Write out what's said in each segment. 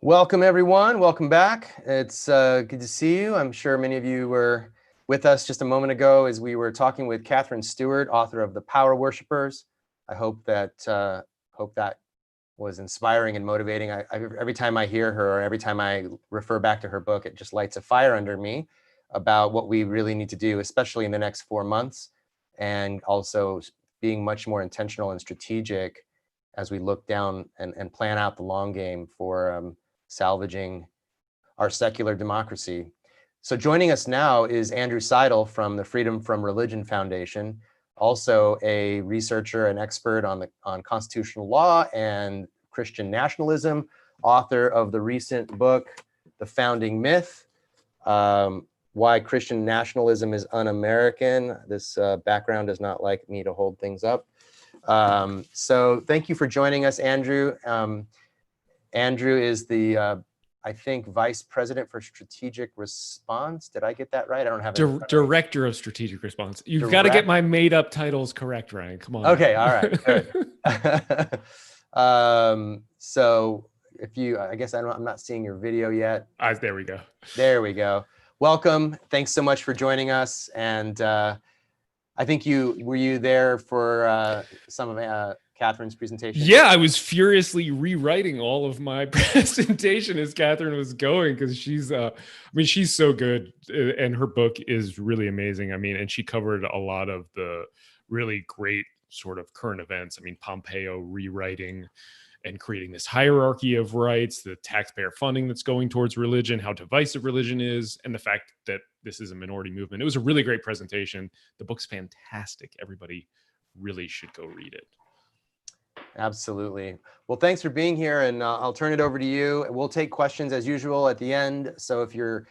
Welcome, everyone. Welcome back. It's good to see you. I'm sure many of you were with us just a moment ago as we were talking with Katherine Stewart, author of The Power Worshippers. I hope that was inspiring and motivating. Every time I hear her, or every time I refer back to her book, it just lights a fire under me about what we really need to do, especially in the next 4 months, and also being much more intentional and strategic as we look down and plan out the long game for salvaging our secular democracy. So joining us now is Andrew Seidel from the Freedom from Religion Foundation, also a researcher and expert on constitutional law and Christian nationalism, author of the recent book, The Founding Myth, Why Christian Nationalism is Un-American. This background does not like me to hold things up. So thank you for joining us, Andrew. Andrew is the, I think, Vice President for Strategic Response. Did I get that right? I don't have it. Director of Strategic Response. You've got to get my made-up titles correct, Ryan. Come on. Okay, all right, good. So if you, I guess I'm not seeing your video yet. There we go. There we go. Welcome. Thanks so much for joining us. And I think were you there for some of Katherine's presentation? Yeah, I was furiously rewriting all of my presentation as Katherine was going, because she's so good, and her book is really amazing. And she covered a lot of the really great sort of current events. Pompeo rewriting and creating this hierarchy of rights, the taxpayer funding that's going towards religion, how divisive religion is, and the fact that this is a minority movement. It was a really great presentation. The book's fantastic. Everybody really should go read it. Absolutely. Well, thanks for being here, and I'll turn it over to you. We'll take questions as usual at the end. So if you've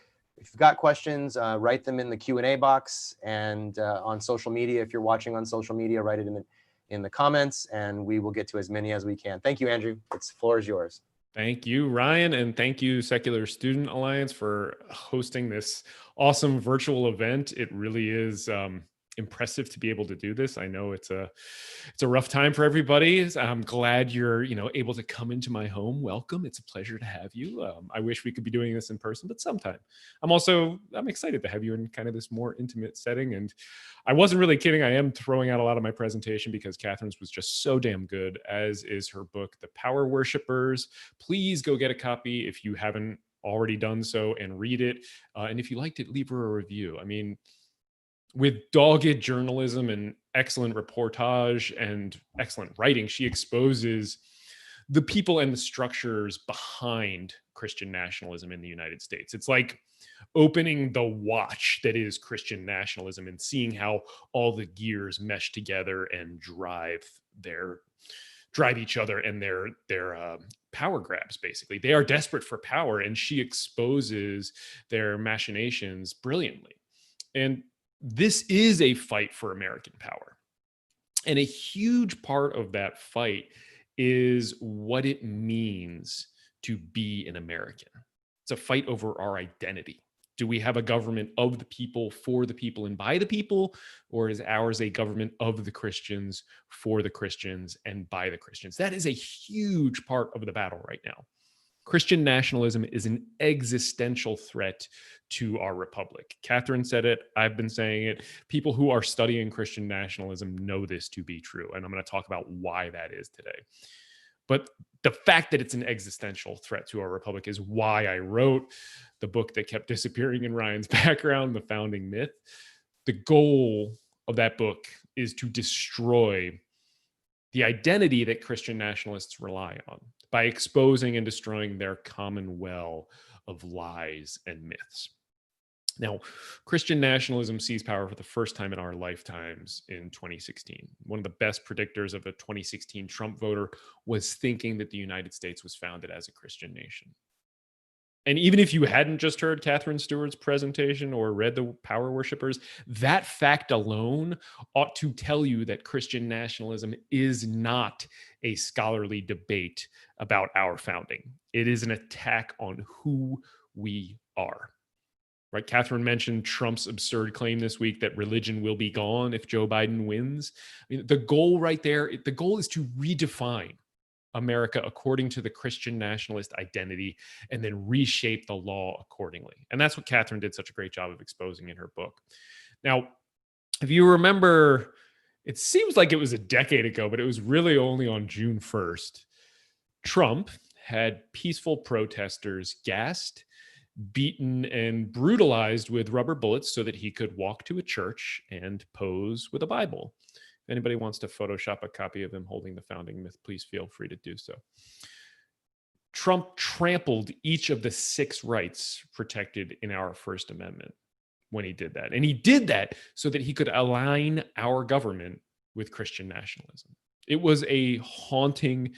got questions, write them in the Q&A box, and on social media, if you're watching on social media, write it in the comments, and we will get to as many as we can. Thank you, Andrew. The floor is yours. Thank you, Ryan, and thank you, Secular Student Alliance, for hosting this awesome virtual event. It really is impressive to be able to do this. I know it's a rough time for everybody. I'm glad you're able to come into my home. Welcome. It's a pleasure to have you. I wish we could be doing this in person, but sometime. I'm excited to have you in kind of this more intimate setting. And I wasn't really kidding. I am throwing out a lot of my presentation because Katherine's was just so damn good, as is her book, The Power Worshippers. Please go get a copy if you haven't already done so and read it. And if you liked it, leave her a review. With dogged journalism and excellent reportage and excellent writing, she exposes the people and the structures behind Christian nationalism in the United States. It's like opening the watch that is Christian nationalism and seeing how all the gears mesh together and drive each other and their power grabs. Basically, they are desperate for power, and she exposes their machinations brilliantly. And this is a fight for American power. And a huge part of that fight is what it means to be an American. It's a fight over our identity. Do we have a government of the people, for the people, and by the people? Or is ours a government of the Christians, for the Christians, and by the Christians? That is a huge part of the battle right now. Christian nationalism is an existential threat to our republic. Katherine said it. I've been saying it. People who are studying Christian nationalism know this to be true. And I'm going to talk about why that is today. But the fact that it's an existential threat to our republic is why I wrote the book that kept disappearing in Ryan's background, The Founding Myth. The goal of that book is to destroy the identity that Christian nationalists rely on by exposing and destroying their common well of lies and myths. Now, Christian nationalism seized power for the first time in our lifetimes in 2016. One of the best predictors of a 2016 Trump voter was thinking that the United States was founded as a Christian nation. And even if you hadn't just heard Katherine Stewart's presentation or read The Power Worshippers, that fact alone ought to tell you that Christian nationalism is not a scholarly debate about our founding. It is an attack on who we are. Right? Katherine mentioned Trump's absurd claim this week that religion will be gone if Joe Biden wins. The goal right there, the goal is to redefine America according to the Christian nationalist identity and then reshape the law accordingly. And that's what Katherine did such a great job of exposing in her book. Now, if you remember, it seems like it was a decade ago, but it was really only on June 1st. Trump had peaceful protesters gassed, beaten, and brutalized with rubber bullets so that he could walk to a church and pose with a Bible. If anybody wants to Photoshop a copy of him holding the founding myth, please feel free to do so. Trump trampled each of the 6 rights protected in our First Amendment when he did that. And he did that so that he could align our government with Christian nationalism. It was a haunting,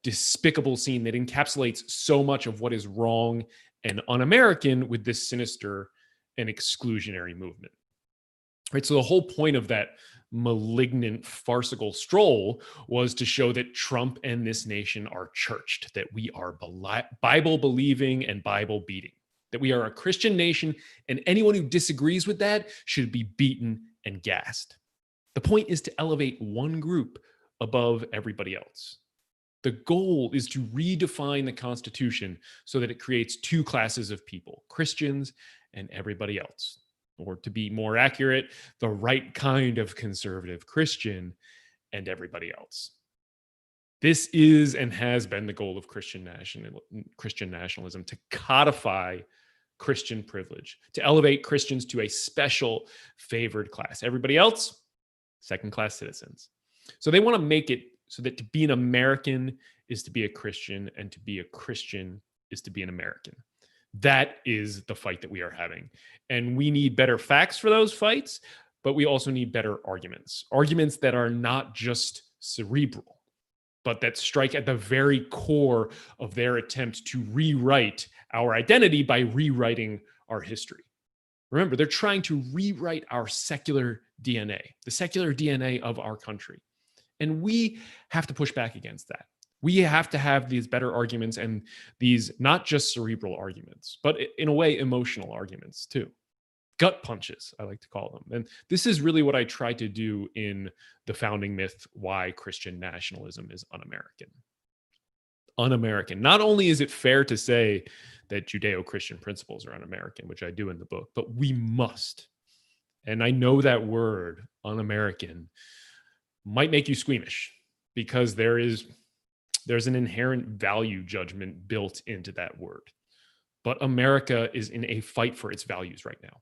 despicable scene that encapsulates so much of what is wrong and un-American with this sinister and exclusionary movement. Right? So the whole point of that malignant, farcical stroll was to show that Trump and this nation are churched, that we are Bible-believing and Bible-beating, that we are a Christian nation, and anyone who disagrees with that should be beaten and gassed. The point is to elevate one group above everybody else. The goal is to redefine the Constitution so that it creates 2 classes of people, Christians and everybody else. Or to be more accurate, the right kind of conservative Christian and everybody else. This is and has been the goal of Christian nationalism, to codify Christian privilege, to elevate Christians to a special favored class. Everybody else, second-class citizens. So they want to make it so that to be an American is to be a Christian, and to be a Christian is to be an American. That is the fight that we are having. And we need better facts for those fights, but we also need better arguments. Arguments that are not just cerebral, but that strike at the very core of their attempt to rewrite our identity by rewriting our history. Remember, they're trying to rewrite our secular DNA, the secular DNA of our country. And we have to push back against that. We have to have these better arguments, and these not just cerebral arguments, but in a way, emotional arguments too. Gut punches, I like to call them. And this is really what I try to do in the founding myth, Why Christian Nationalism is Un-American. Un-American. Not only is it fair to say that Judeo-Christian principles are un-American, which I do in the book, but we must. And I know that word, un-American, might make you squeamish because there's an inherent value judgment built into that word. But America is in a fight for its values right now.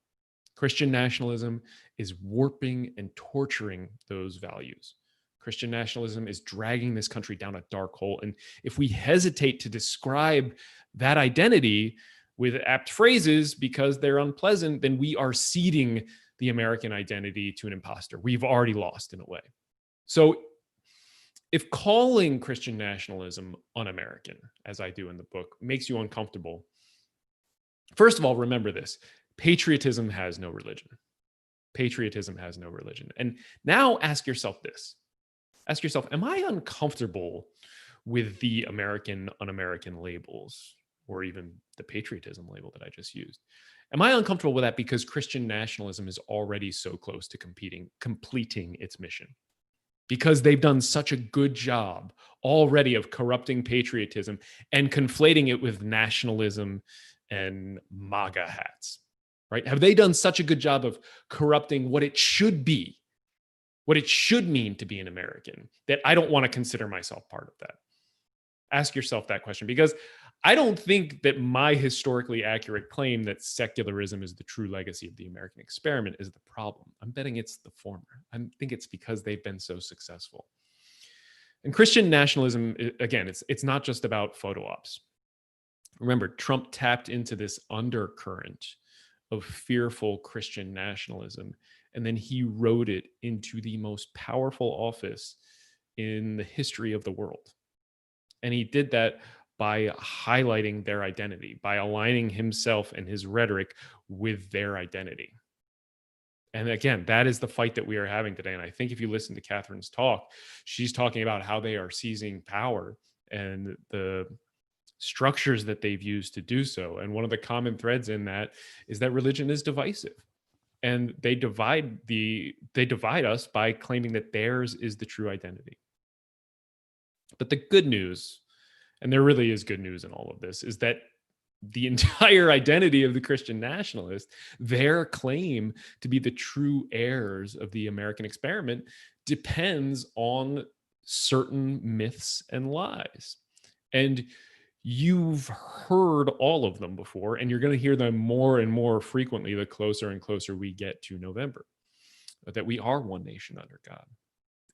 Christian nationalism is warping and torturing those values. Christian nationalism is dragging this country down a dark hole. And if we hesitate to describe that identity with apt phrases because they're unpleasant, then we are ceding the American identity to an imposter. We've already lost in a way. So if calling Christian nationalism un-American, as I do in the book, makes you uncomfortable, first of all, remember this: patriotism has no religion. Patriotism has no religion. And now ask yourself this. Ask yourself, am I uncomfortable with the American, un-American labels, or even the patriotism label that I just used? Am I uncomfortable with that because Christian nationalism is already so close to completing its mission? Because they've done such a good job already of corrupting patriotism and conflating it with nationalism and MAGA hats, right? Have they done such a good job of corrupting what it should be, what it should mean to be an American, that I don't want to consider myself part of that? Ask yourself that question, because I don't think that my historically accurate claim that secularism is the true legacy of the American experiment is the problem. I'm betting it's the former. I think it's because they've been so successful. And Christian nationalism, again, it's not just about photo ops. Remember, Trump tapped into this undercurrent of fearful Christian nationalism, and then he rode it into the most powerful office in the history of the world. And he did that by highlighting their identity, by aligning himself and his rhetoric with their identity. And again, that is the fight that we are having today. And I think if you listen to Katherine's talk, she's talking about how they are seizing power and the structures that they've used to do so. And one of the common threads in that is that religion is divisive. And they divide us by claiming that theirs is the true identity. But the good news, and there really is good news in all of this, is that the entire identity of the Christian nationalist, their claim to be the true heirs of the American experiment, depends on certain myths and lies. And you've heard all of them before, and you're going to hear them more and more frequently the closer and closer we get to November. That we are one nation under God,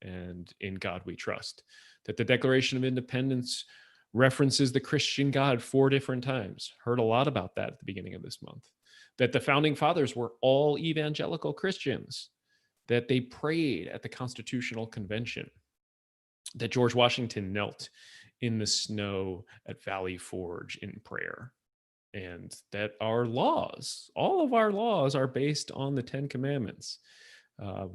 and in God we trust. That the Declaration of Independence references the Christian God 4 different times. Heard a lot about that at the beginning of this month. That the founding fathers were all evangelical Christians. That they prayed at the Constitutional Convention. That George Washington knelt in the snow at Valley Forge in prayer. And that our laws, all of our laws, are based on the 10 Commandments.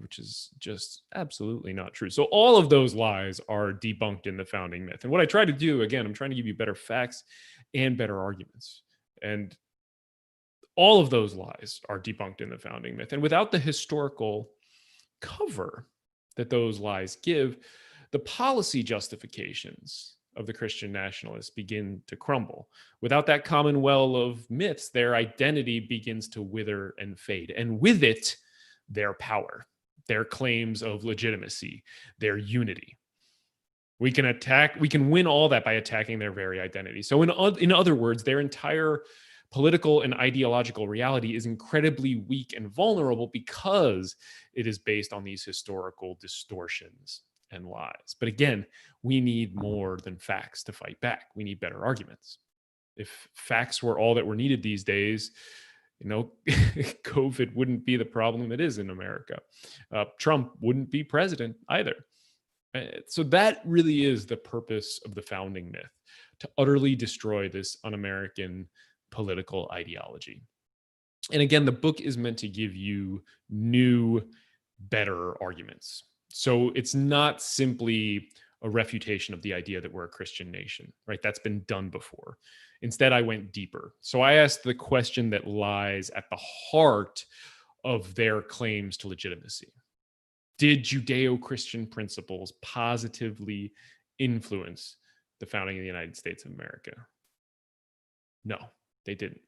Which is just absolutely not true. So all of those lies are debunked in the founding myth. And what I try to do, again, I'm trying to give you better facts and better arguments. And all of those lies are debunked in the founding myth. And without the historical cover that those lies give, the policy justifications of the Christian nationalists begin to crumble. Without that common well of myths, their identity begins to wither and fade. And with it, their power, their claims of legitimacy, their unity. We can win all that by attacking their very identity. So in other words, their entire political and ideological reality is incredibly weak and vulnerable because it is based on these historical distortions and lies. But again, we need more than facts to fight back. We need better arguments. If facts were all that were needed these days, COVID wouldn't be the problem it is in America. Trump wouldn't be president either. So that really is the purpose of the founding myth, to utterly destroy this un-American political ideology. And again, the book is meant to give you new, better arguments. So it's not simply a refutation of the idea that we're a Christian nation, right? That's been done before. Instead, I went deeper. So I asked the question that lies at the heart of their claims to legitimacy. Did Judeo-Christian principles positively influence the founding of the United States of America? No, they didn't.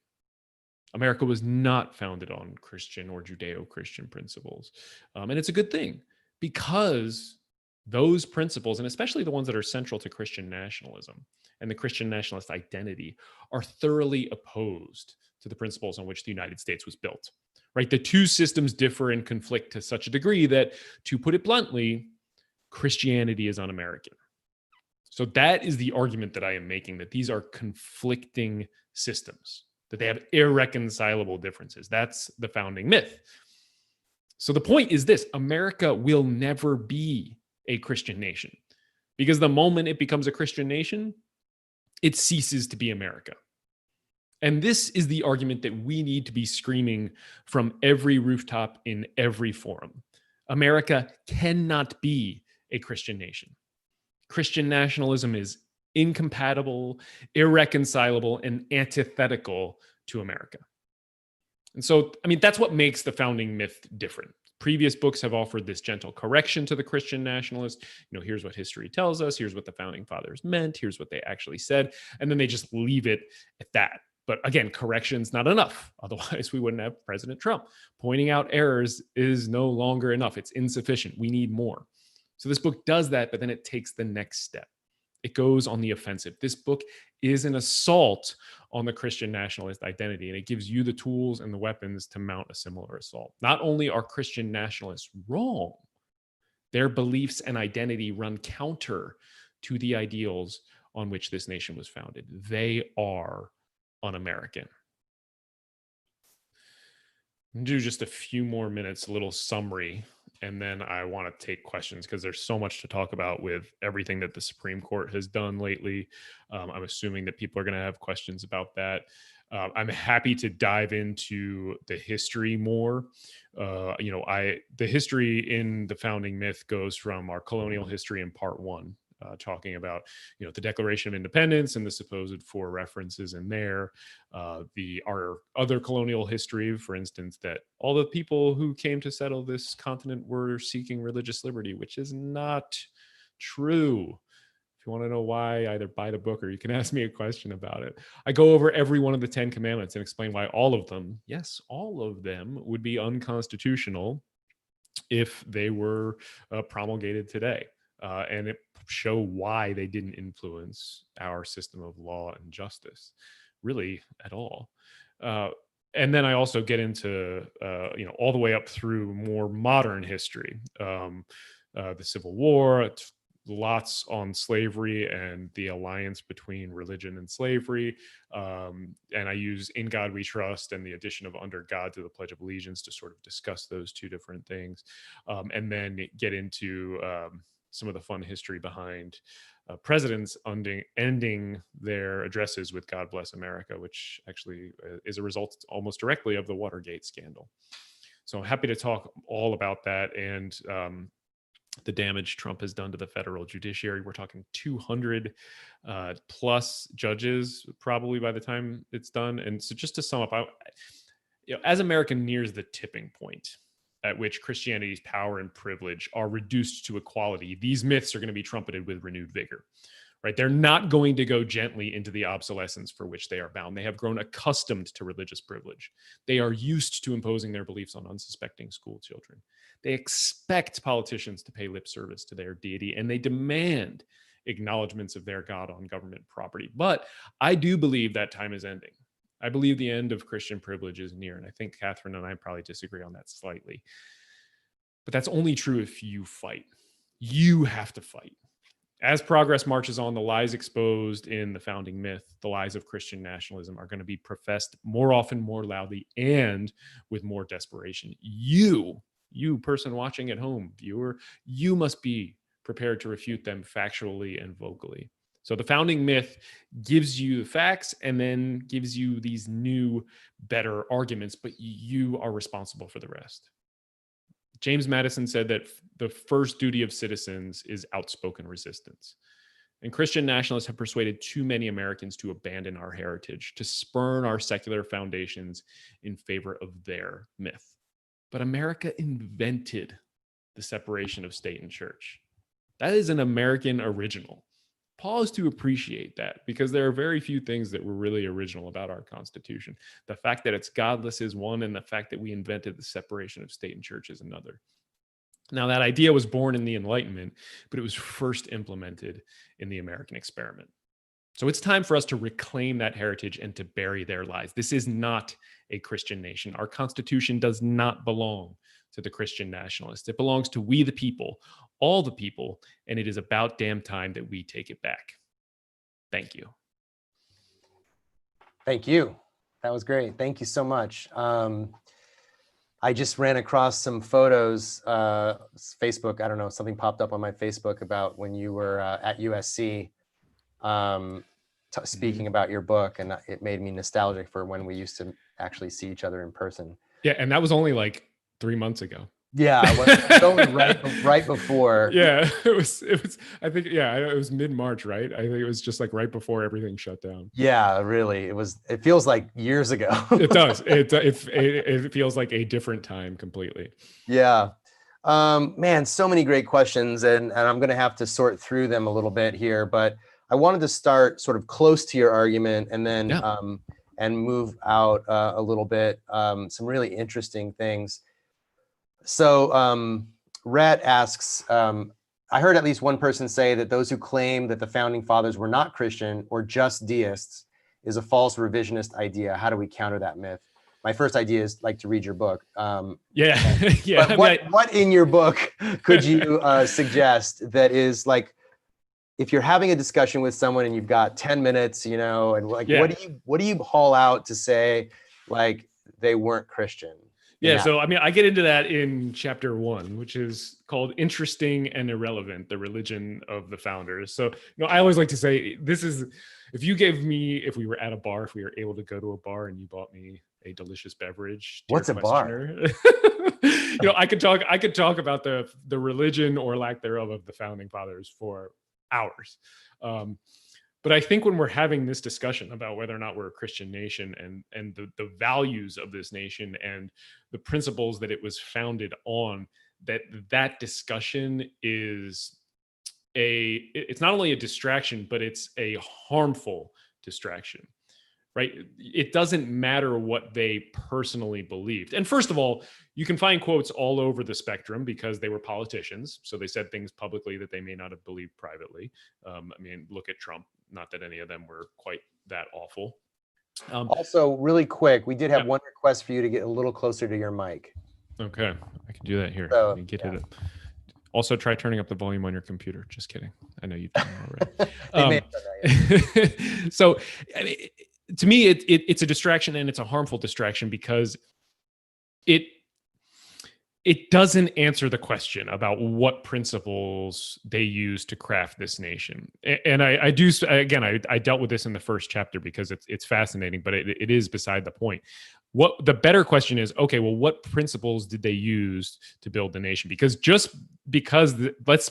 America was not founded on Christian or Judeo-Christian principles. And it's a good thing, because those principles, and especially the ones that are central to Christian nationalism and the Christian nationalist identity, are thoroughly opposed to the principles on which the United States was built, right? The two systems differ and conflict to such a degree that, to put it bluntly, Christianity is un-American. So that is the argument that I am making, that these are conflicting systems, that they have irreconcilable differences. That's the founding myth. So the point is this: America will never be a Christian nation, because the moment it becomes a Christian nation, it ceases to be America. And this is the argument that we need to be screaming from every rooftop in every forum. America cannot be a Christian nation. Christian nationalism is incompatible, irreconcilable, and antithetical to America. And so, that's what makes the founding myth different. Previous books have offered this gentle correction to the Christian nationalist. Here's what history tells us. Here's what the founding fathers meant. Here's what they actually said. And then they just leave it at that. But again, correction's not enough. Otherwise, we wouldn't have President Trump. Pointing out errors is no longer enough. It's insufficient. We need more. So this book does that, but then it takes the next step. It goes on the offensive. This book is an assault on the Christian nationalist identity, and it gives you the tools and the weapons to mount a similar assault. Not only are Christian nationalists wrong, their beliefs and identity run counter to the ideals on which this nation was founded. They are un-American. I'm gonna do just a few more minutes, a little summary, and then I want to take questions, because there's so much to talk about with everything that the Supreme Court has done lately. I'm assuming that people are going to have questions about that. I'm happy to dive into the history more. The history in the founding myth goes from our colonial history in part 1, talking about the Declaration of Independence and the supposed 4 references in there, our other colonial history, for instance, that all the people who came to settle this continent were seeking religious liberty, which is not true. If you want to know why, either buy the book or you can ask me a question about it. I go over every one of the 10 commandments and explain why all of them, yes, all of them would be unconstitutional if they were promulgated today. And it show why they didn't influence our system of law and justice really at all. And then I also get into all the way up through more modern history, the Civil War, lots on slavery and the alliance between religion and slavery. And I use In God We Trust and the addition of Under God to the Pledge of Allegiance to sort of discuss those two different things, and then get into some of the fun history behind presidents ending their addresses with "God Bless America," which actually is a result almost directly of the Watergate scandal. So I'm happy to talk all about that and the damage Trump has done to the federal judiciary. We're talking 200 plus judges probably by the time it's done. And so just to sum up, as America nears the tipping point at which Christianity's power and privilege are reduced to equality, these myths are going to be trumpeted with renewed vigor, right? They're not going to go gently into the obsolescence for which they are bound. They have grown accustomed to religious privilege. They are used to imposing their beliefs on unsuspecting school children. They expect politicians to pay lip service to their deity, and they demand acknowledgments of their God on government property. But I do believe that time is ending. I believe the end of Christian privilege is near, and I think Katherine and I probably disagree on that slightly. But that's only true if you fight. You have to fight. As progress marches on, the lies exposed in the founding myth, the lies of Christian nationalism, are going to be professed more often, more loudly, and with more desperation. You person watching at home, viewer, you must be prepared to refute them factually and vocally. So the founding myth gives you the facts and then gives you these new, better arguments, but you are responsible for the rest. James Madison said that the first duty of citizens is outspoken resistance. And Christian nationalists have persuaded too many Americans to abandon our heritage, to spurn our secular foundations in favor of their myth. But America invented the separation of state and church. That is an American original. Pause to appreciate that, because there are very few things that were really original about our Constitution. The fact that it's godless is one, and the fact that we invented the separation of state and church is another. Now, that idea was born in the Enlightenment, but it was first implemented in the American experiment. So it's time for us to reclaim that heritage and to bury their lies. This is not a Christian nation. Our Constitution does not belong to the Christian nationalists. It belongs to we the people, all the people, and it is about damn time that we take it back. Thank you. Thank you. That was great. Thank you so much. I just ran across some photos, Facebook, I don't know, something popped up on my Facebook about when you were at USC speaking about your book, and it made me nostalgic for when we used to actually see each other in person. Yeah, and that was only like 3 months ago. Yeah, it was only right before. Yeah, it was. I think, yeah, it was mid-March, right? I think it was just like right before everything shut down. Yeah, really, it was. It feels like years ago. It does. It feels like a different time completely. Yeah, man, so many great questions, and I'm going to have to sort through them a little bit here, but I wanted to start sort of close to your argument, and then and move out a little bit. Some really interesting things. So Rhett asks, I heard at least one person say that those who claim that the founding fathers were not Christian or just deists is a false revisionist idea. How do we counter that myth? My first idea is like to read your book. Yeah. But what in your book could you suggest that is like, if you're having a discussion with someone and you've got 10 minutes, you know, and like, what do you haul out to say like they weren't Christian? Yeah, so I mean, I get into that in chapter 1, which is called Interesting and Irrelevant, the Religion of the Founders. So, I always like to say, this is, if we were at a bar, if we were able to go to a bar and you bought me a delicious beverage. What's a bar? I could talk about the religion or lack thereof of the founding fathers for hours. But I think when we're having this discussion about whether or not we're a Christian nation and the values of this nation and the principles that it was founded on, that discussion is it's not only a distraction, but it's a harmful distraction, right? It doesn't matter what they personally believed. And first of all, you can find quotes all over the spectrum because they were politicians. So they said things publicly that they may not have believed privately. I mean, look at Trump. Not that any of them were quite that awful. Also, really quick, we did have yeah. one request for you to get a little closer to your mic. Okay, I can do that here. So, Let me get it up. Also, try turning up the volume on your computer. Just kidding. I know you've done it already. So, I mean, to me, it's a distraction, and it's a harmful distraction because it doesn't answer the question about what principles they use to craft this nation. And I dealt with this in the first chapter because it's fascinating, but it is beside the point. What the better question is, okay, well, what principles did they use to build the nation? Because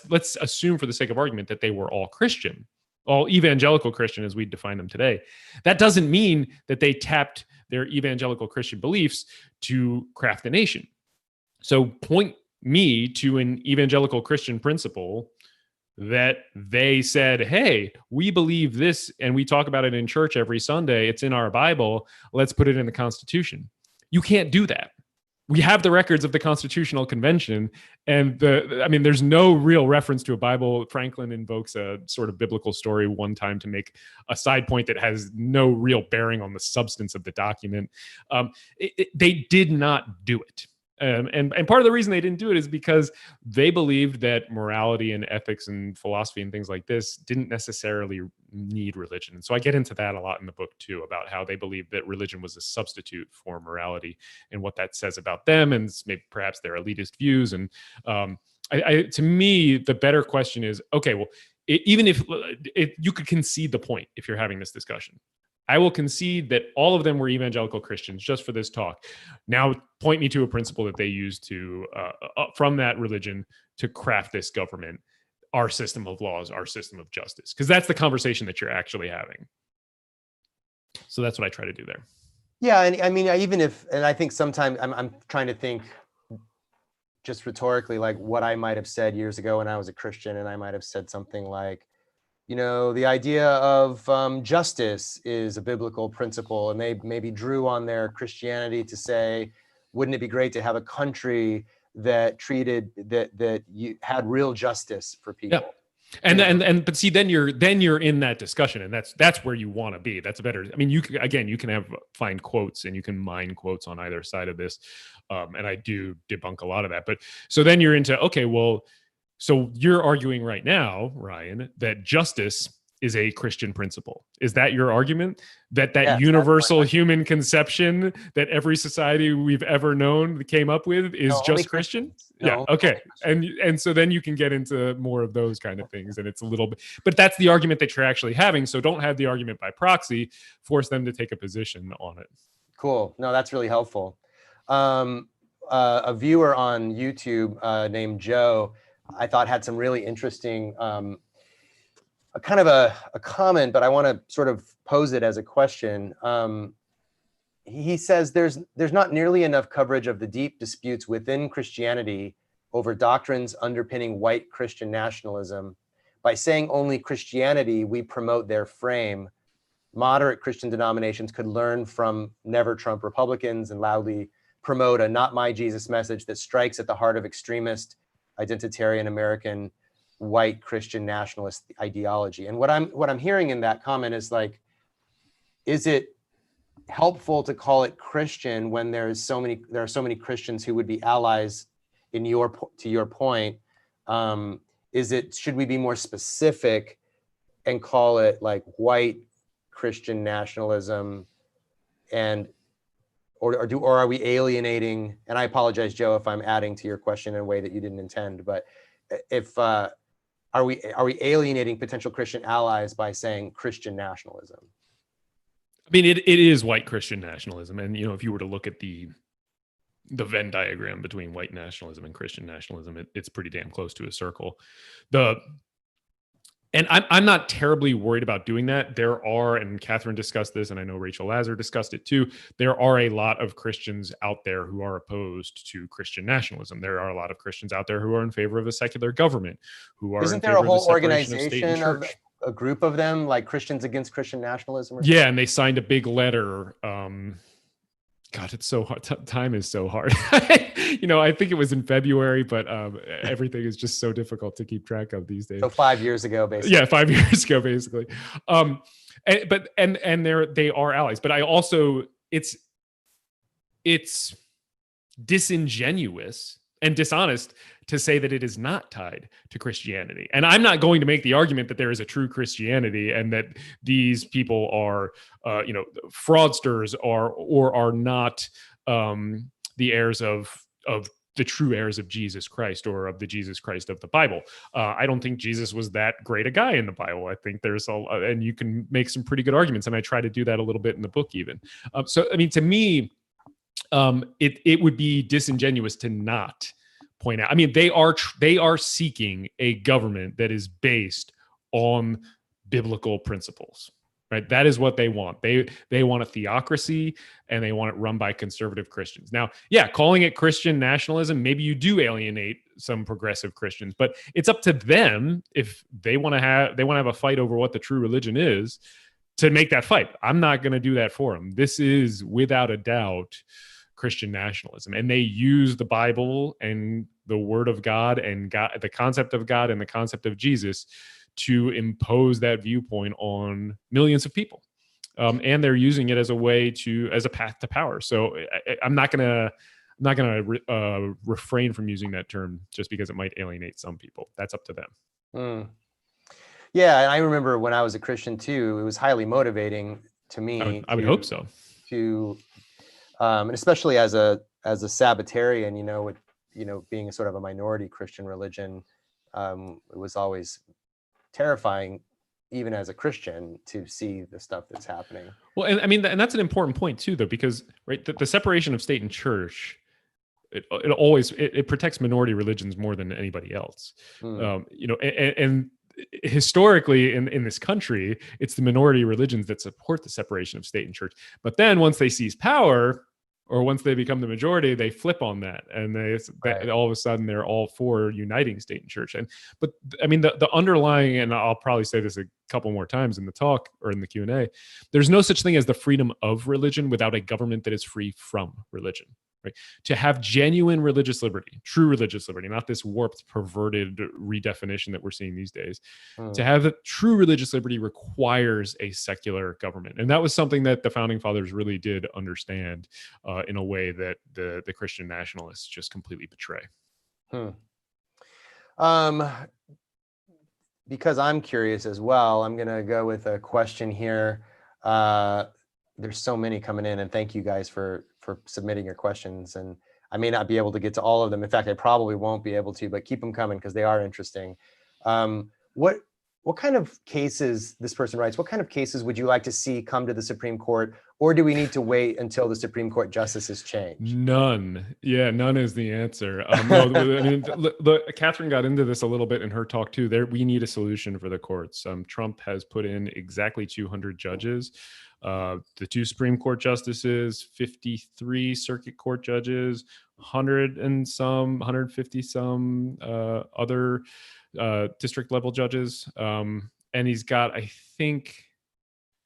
let's assume for the sake of argument that they were all Christian, all evangelical Christian as we define them today. That doesn't mean that they tapped their evangelical Christian beliefs to craft the nation. So point me to an evangelical Christian principle that they said, hey, we believe this and we talk about it in church every Sunday. It's in our Bible. Let's put it in the Constitution. You can't do that. We have the records of the Constitutional Convention, and there's no real reference to a Bible. Franklin invokes a sort of biblical story one time to make a side point that has no real bearing on the substance of the document. They did not do it. And part of the reason they didn't do it is because they believed that morality and ethics and philosophy and things like this didn't necessarily need religion. And so I get into that a lot in the book too, about how they believed that religion was a substitute for morality and what that says about them and maybe perhaps their elitist views. And to me, the better question is, okay, well, even if you could concede the point if you're having this discussion. I will concede that all of them were evangelical Christians just for this talk. Now, point me to a principle that they used to, from that religion, to craft this government, our system of laws, our system of justice, because that's the conversation that you're actually having. So that's what I try to do there. Yeah, and I mean, I think sometimes I'm trying to think just rhetorically, like what I might have said years ago when I was a Christian, and I might have said something like, the idea of justice is a biblical principle, and they maybe drew on their Christianity to say, wouldn't it be great to have a country that you had real justice for people? Yeah. But see, then you're in that discussion, and that's where you want to be. That's better. I mean, you can find quotes and you can mine quotes on either side of this, and I do debunk a lot of that. But so then you're into, okay, well. So you're arguing right now, Ryan, that justice is a Christian principle. Is that your argument? That universal human conception that every society we've ever known came up with is just Christian? Yeah. Okay. And so then you can get into more of those kind of things, and it's a little bit, but that's the argument that you're actually having. So don't have the argument by proxy. Force them to take a position on it. Cool. No, that's really helpful. A viewer on YouTube named Joe, I thought had some really interesting, a kind of a comment, but I want to sort of pose it as a question. He says there's not nearly enough coverage of the deep disputes within Christianity over doctrines underpinning white Christian nationalism. By saying only Christianity, we promote their frame. Moderate Christian denominations could learn from Never Trump Republicans and loudly promote a not my Jesus message that strikes at the heart of extremist identitarian American white Christian nationalist ideology. And what I'm hearing in that comment is like, is it helpful to call it Christian when there are so many Christians who would be allies to your point? Should we be more specific and call it like white Christian nationalism, or are we alienating? And I apologize, Joe, if I'm adding to your question in a way that you didn't intend, but are we alienating potential Christian allies by saying Christian nationalism? I mean, it is white Christian nationalism, and if you were to look at the Venn diagram between white nationalism and Christian nationalism, it's pretty damn close to a circle. And I'm not terribly worried about doing that. There are, and Catherine discussed this, and I know Rachel Lazar discussed it too. There are a lot of Christians out there who are opposed to Christian nationalism. There are a lot of Christians out there who are in favor of a secular government, who are in Isn't there a favor of the whole separation of state and organization of church. a group of them, like Christians Against Christian Nationalism or something? Yeah, and they signed a big letter. God, it's so hard. Time is so hard. I think it was in February, but everything is just so difficult to keep track of these days. So 5 years ago, basically. Yeah, 5 years ago, basically. They are allies, but I also it's disingenuous and dishonest to say that it is not tied to Christianity. And I'm not going to make the argument that there is a true Christianity and that these people are, fraudsters or are not the heirs of the true heirs of Jesus Christ or of the Jesus Christ of the Bible. I don't think Jesus was that great a guy in the Bible. I think there's and you can make some pretty good arguments. And I try to do that a little bit in the book even. To me, it would be disingenuous to not point out. I mean, they are seeking a government that is based on biblical principles, right? That is what they want. They want a theocracy, and they want it run by conservative Christians. Now, yeah, calling it Christian nationalism, maybe you do alienate some progressive Christians, but it's up to them if they want to have a fight over what the true religion is to make that fight. I'm not going to do that for them. This is without a doubt Christian nationalism, and they use the Bible and the Word of God and the concept of God and the concept of Jesus to impose that viewpoint on millions of people, and they're using it as a path to power. So I'm not gonna refrain from using that term just because it might alienate some people. That's up to them. Mm. Yeah, and I remember when I was a Christian too, it was highly motivating to me. I would hope so. And especially as a Sabbatarian, being a sort of a minority Christian religion, it was always terrifying, even as a Christian, to see the stuff that's happening. Well, and that's an important point too, though, because right, the separation of state and church, it protects minority religions more than anybody else. And historically in this country, it's the minority religions that support the separation of state and church. But then once they seize power, or once they become the majority, they flip on that, and all of a sudden they're all for uniting state and church. But the underlying, and I'll probably say this a couple more times in the talk or in the Q&A, there's no such thing as the freedom of religion without a government that is free from religion. Right? To have genuine religious liberty, true religious liberty, not this warped, perverted redefinition that we're seeing these days. To have true religious liberty requires a secular government. And that was something that the founding fathers really did understand in a way that the Christian nationalists just completely betray. Because I'm curious as well, I'm going to go with a question here. There's so many coming in, and thank you guys for submitting your questions. And I may not be able to get to all of them. In fact, I probably won't be able to, but keep them coming because they are interesting. What kind of cases, this person writes, what kind of cases would you like to see come to the Supreme Court, or do we need to wait until the Supreme Court justices change? None. Yeah, none is the answer. Catherine got into this a little bit in her talk too. We need a solution for the courts. Trump has put in exactly 200 judges. The 2 Supreme Court justices, 53 circuit court judges, 150 some other district level judges. And he's got, I think,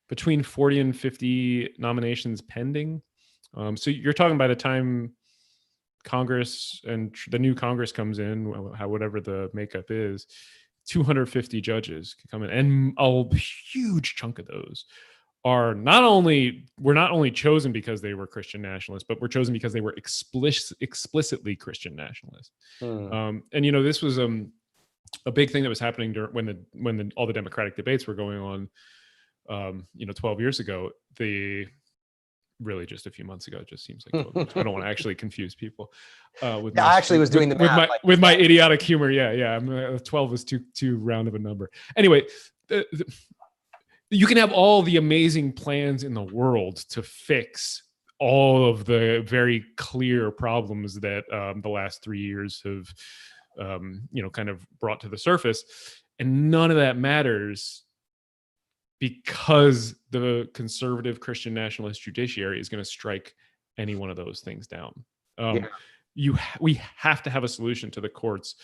between 40 and 50 nominations pending. So you're talking by the time Congress and the new Congress comes in, whatever the makeup is, 250 judges can come in, and a huge chunk of those were not only chosen because they were Christian nationalists, but were chosen because they were explicitly Christian nationalists. And this was a big thing that was happening when all the Democratic debates were going on. 12 years ago. Really just a few months ago. It just seems like 12 years. I don't want to actually confuse people. I actually was doing the math with my idiotic humor. Yeah. 12 was too round of a number. Anyway. You can have all the amazing plans in the world to fix all of the very clear problems that the last 3 years have, kind of brought to the surface. And none of that matters because the conservative Christian nationalist judiciary is going to strike any one of those things down. We have to have a solution to the courts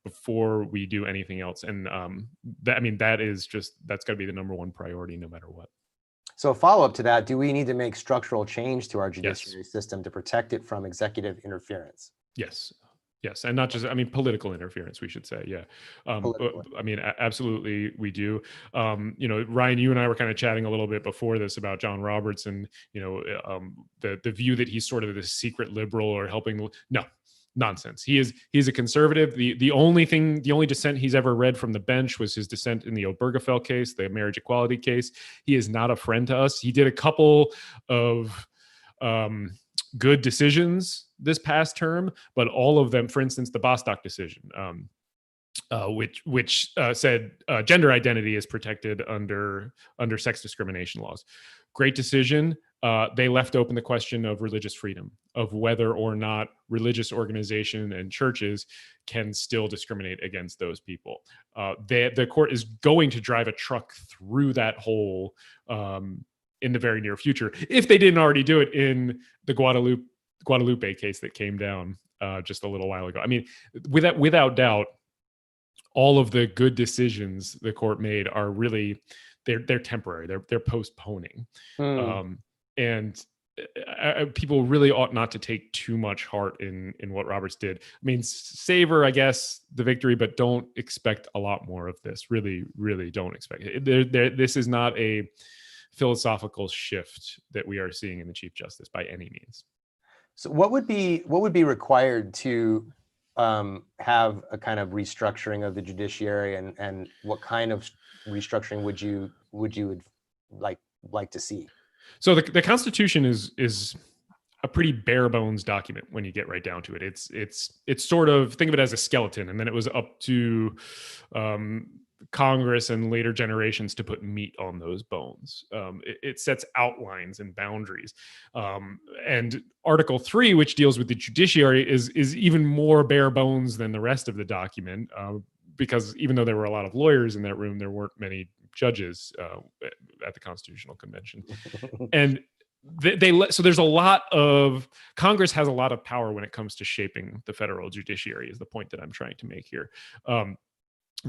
before we do anything else. And that's got to be the number one priority no matter what. So a follow-up to that, do we need to make structural change to our judiciary Yes. system to protect it from executive interference? Yes. And not just, political interference, we should say. Yeah. Absolutely we do. Ryan, you and I were kind of chatting a little bit before this about John Roberts and, the view that he's sort of this secret liberal or helping. No, nonsense. He's a conservative. The only dissent he's ever read from the bench was his dissent in the Obergefell case, the marriage equality case. He is not a friend to us. He did a couple of, good decisions this past term, but all of them, for instance, the Bostock decision, which said gender identity is protected under sex discrimination laws. Great decision. They left open the question of religious freedom, of whether or not religious organization and churches can still discriminate against those people. The court is going to drive a truck through that hole in the very near future, if they didn't already do it in the Guadalupe case that came down just a little while ago. Without doubt, all of the good decisions the court made are really they're temporary. They're postponing, and people really ought not to take too much heart in what Roberts did. Savor, I guess, the victory, but don't expect a lot more of this. Really, really don't expect it. This is not a philosophical shift that we are seeing in the Chief Justice by any means. So what would be required to have a kind of restructuring of the judiciary, and what kind of restructuring would you like to see? So the Constitution is a pretty bare bones document when you get right down to it. It's sort of, think of it as a skeleton, and then it was up to Congress and later generations to put meat on those bones. It sets outlines and boundaries. And Article 3, which deals with the judiciary, is even more bare bones than the rest of the document, because even though there were a lot of lawyers in that room, there weren't many judges at the Constitutional Convention. And so there's a lot of, Congress has a lot of power when it comes to shaping the federal judiciary, is the point that I'm trying to make here.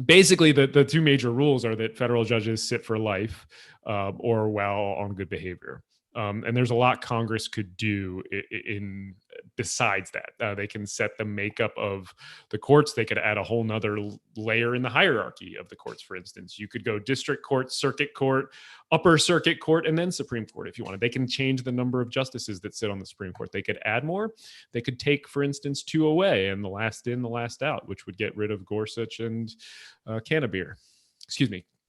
Basically, the two major rules are that federal judges sit for life or while on good behavior. And there's a lot Congress could do in besides that. They can set the makeup of the courts. They could add a whole nother layer in the hierarchy of the courts. For instance, you could go district court, circuit court, upper circuit court, and then Supreme Court if you wanted. They can change the number of justices that sit on the Supreme Court. They could add more. They could take, for instance, 2 away, and the last in, the last out, which would get rid of Gorsuch and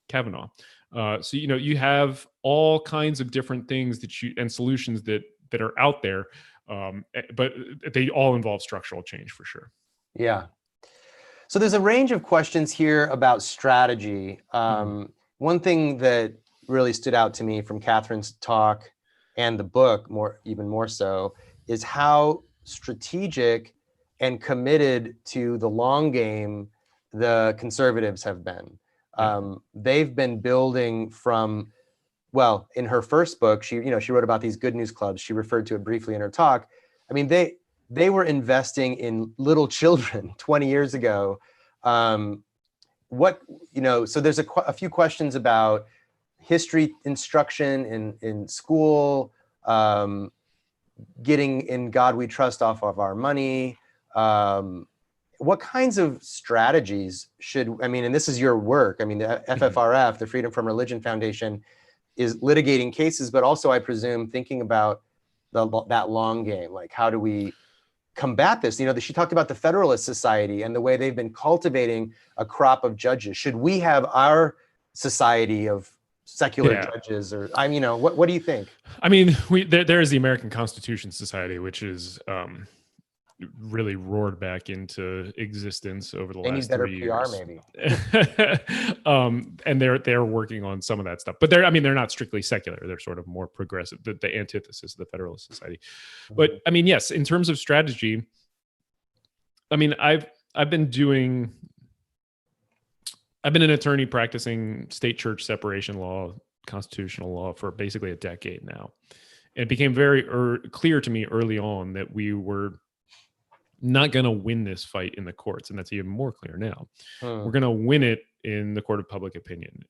Kavanaugh. So you have all kinds of different things and solutions that are out there, but they all involve structural change for sure. Yeah. So there's a range of questions here about strategy. One thing that really stood out to me from Katherine's talk and the book, even more so, is how strategic and committed to the long game the conservatives have been. They've been building from, well, in her first book, she wrote about these good news clubs. She referred to it briefly in her talk. They were investing in little children 20 years ago. So there's a few questions about history instruction in school, getting In God We Trust off of our money. What kinds of strategies and this is your work, the FFRF, the Freedom from Religion Foundation, is litigating cases, but also, I presume, thinking about that long game. Like, how do we combat this? She talked about the Federalist Society and the way they've been cultivating a crop of judges. Should we have our society of secular judges? Or, what do you think? There is the American Constitution Society, which is really roared back into existence over the last 3 years. They need better PR, maybe. And they're working on some of that stuff, but they're not strictly secular. They're sort of more progressive, the antithesis of the Federalist Society. But yes, in terms of strategy, I've been doing I've been an attorney practicing state church separation law, constitutional law for basically a decade now. It became very clear to me early on that we were not going to win this fight in the courts. And that's even more clear now. We're going to win it in the court of public opinion,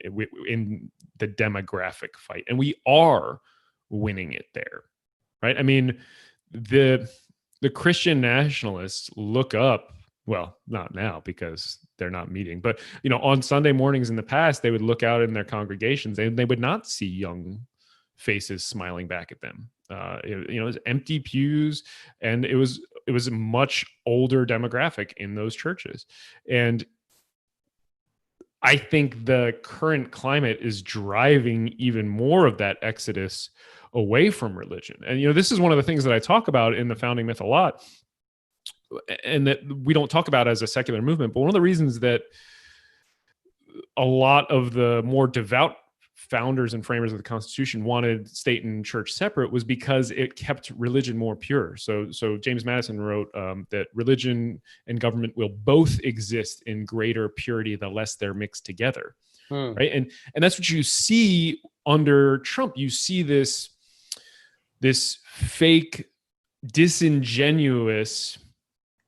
in the demographic fight. And we are winning it there, right? I mean, the Christian nationalists look up, well, not now because they're not meeting, but, you know, on Sunday mornings in the past, they would look out in their congregations and they would not see young faces smiling back at them. It was empty pews, and it was a much older demographic in those churches. And I think the current climate is driving even more of that exodus away from religion. And, you know, this is one of the things that I talk about in the founding myth a lot, and that we don't talk about as a secular movement. But one of the reasons that a lot of the more devout founders and framers of the Constitution wanted state and church separate was because it kept religion more pure. So James Madison wrote that religion and government will both exist in greater purity the less they're mixed together, right? And that's what you see under Trump. You see this fake, disingenuous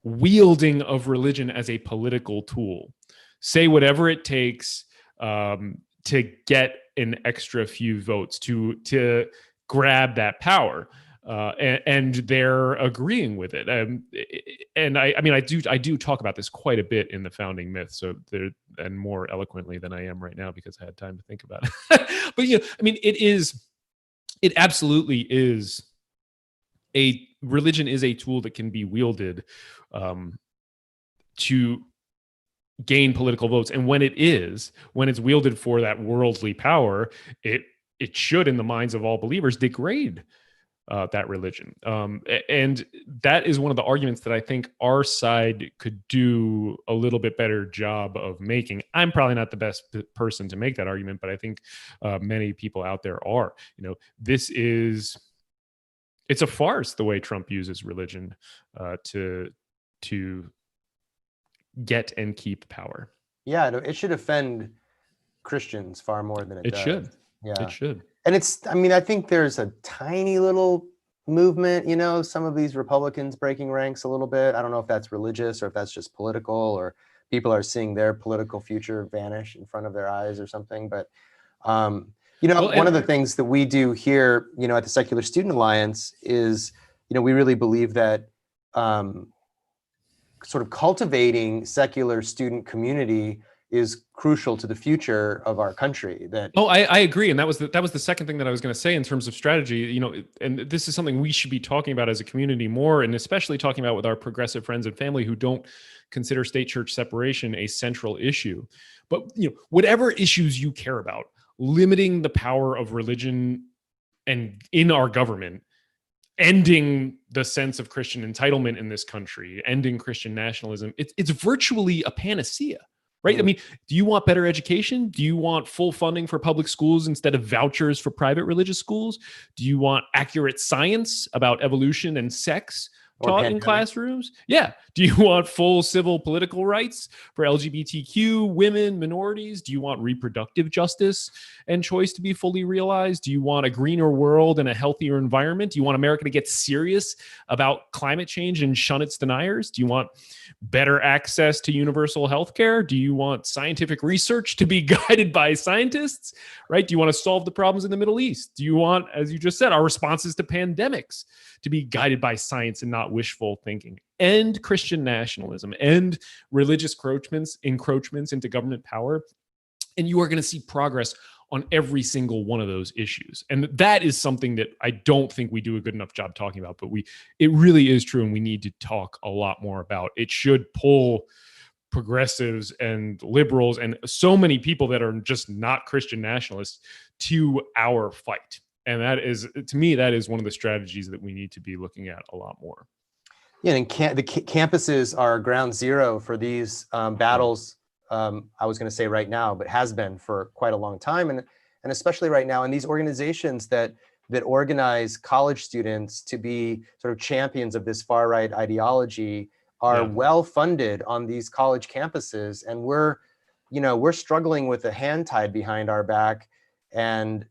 wielding of religion as a political tool. Say whatever it takes to get an extra few votes, to grab that power, and they're agreeing with it. And I do talk about this quite a bit in the founding myth, and more eloquently than I am right now because I had time to think about it. But yeah, I mean, it absolutely is religion is a tool that can be wielded to gain political votes. And when it's wielded for that worldly power, it should, in the minds of all believers, degrade that religion. And that is one of the arguments that I think our side could do a little bit better job of making. I'm probably not the best person to make that argument, but I think many people out there are. You know, it's a farce the way Trump uses religion to get and keep power. Yeah, no, it should offend Christians far more than it does. Should. Yeah, it should. And I think there's a tiny little movement, you know, some of these Republicans breaking ranks a little bit. I don't know if that's religious or if that's just political, or people are seeing their political future vanish in front of their eyes or something. But, one of the things that we do here, you know, at the Secular Student Alliance is, you know, we really believe that sort of cultivating secular student community is crucial to the future of our country. I agree, and that was the second thing that I was going to say in terms of strategy. You know, and this is something we should be talking about as a community more, and especially talking about with our progressive friends and family who don't consider state church separation a central issue. But, you know, whatever issues you care about, limiting the power of religion and in our government, ending the sense of Christian entitlement in this country, ending Christian nationalism, it's virtually a panacea, right? I mean, do you want better education? Do you want full funding for public schools instead of vouchers for private religious schools? Do you want accurate science about evolution and sex taught in classrooms? Yeah. Do you want full civil political rights for LGBTQ, women, minorities? Do you want reproductive justice and choice to be fully realized? Do you want a greener world and a healthier environment? Do you want America to get serious about climate change and shun its deniers? Do you want better access to universal health care? Do you want scientific research to be guided by scientists, right? Do you want to solve the problems in the Middle East? Do you want, as you just said, our responses to pandemics to be guided by science and not wishful thinking? End Christian nationalism, end religious encroachments into government power, and you are going to see progress on every single one of those issues. And that is something that I don't think we do a good enough job talking about, but it really is true, and we need to talk a lot more about. It should pull progressives and liberals and so many people that are just not Christian nationalists to our fight. And that is, to me, that is one of the strategies that we need to be looking at a lot more. Yeah, and the campuses are ground zero for these battles. I was going to say right now, but has been for quite a long time, and especially right now. And these organizations that organize college students to be sort of champions of this far right ideology are well funded on these college campuses, and we're we're struggling with a hand tied behind our back, and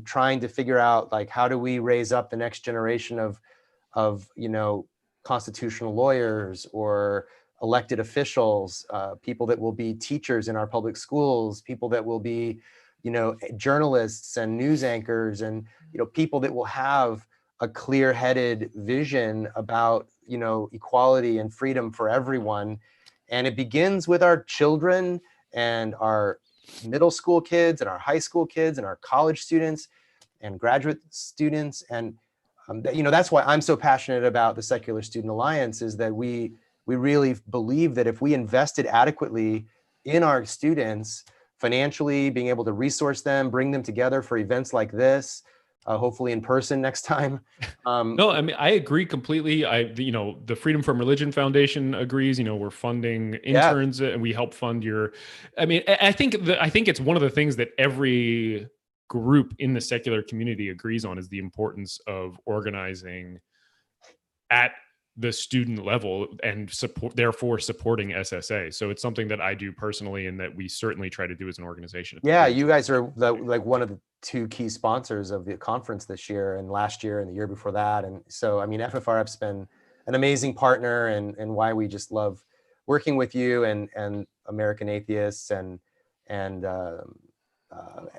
trying to figure out, like, how do we raise up the next generation of constitutional lawyers or elected officials, people that will be teachers in our public schools, people that will be, journalists and news anchors, and, people that will have a clear-headed vision about, equality and freedom for everyone. And it begins with our children and our middle school kids and our high school kids and our college students and graduate students. And that's why I'm so passionate about the Secular Student Alliance, is that we really believe that if we invested adequately in our students, financially, being able to resource them, bring them together for events like this, hopefully in person next time. No, I mean, I agree completely. The Freedom from Religion Foundation agrees. We're funding interns, and we help fund your. I mean, I think it's one of the things that every group in the secular community agrees on, is the importance of organizing at the student level and therefore supporting SSA. So it's something that I do personally, and that we certainly try to do as an organization. Yeah, you guys are like one of the two key sponsors of the conference this year and last year and the year before that. And so, I mean, FFRF's been an amazing partner, and why we just love working with you and American Atheists and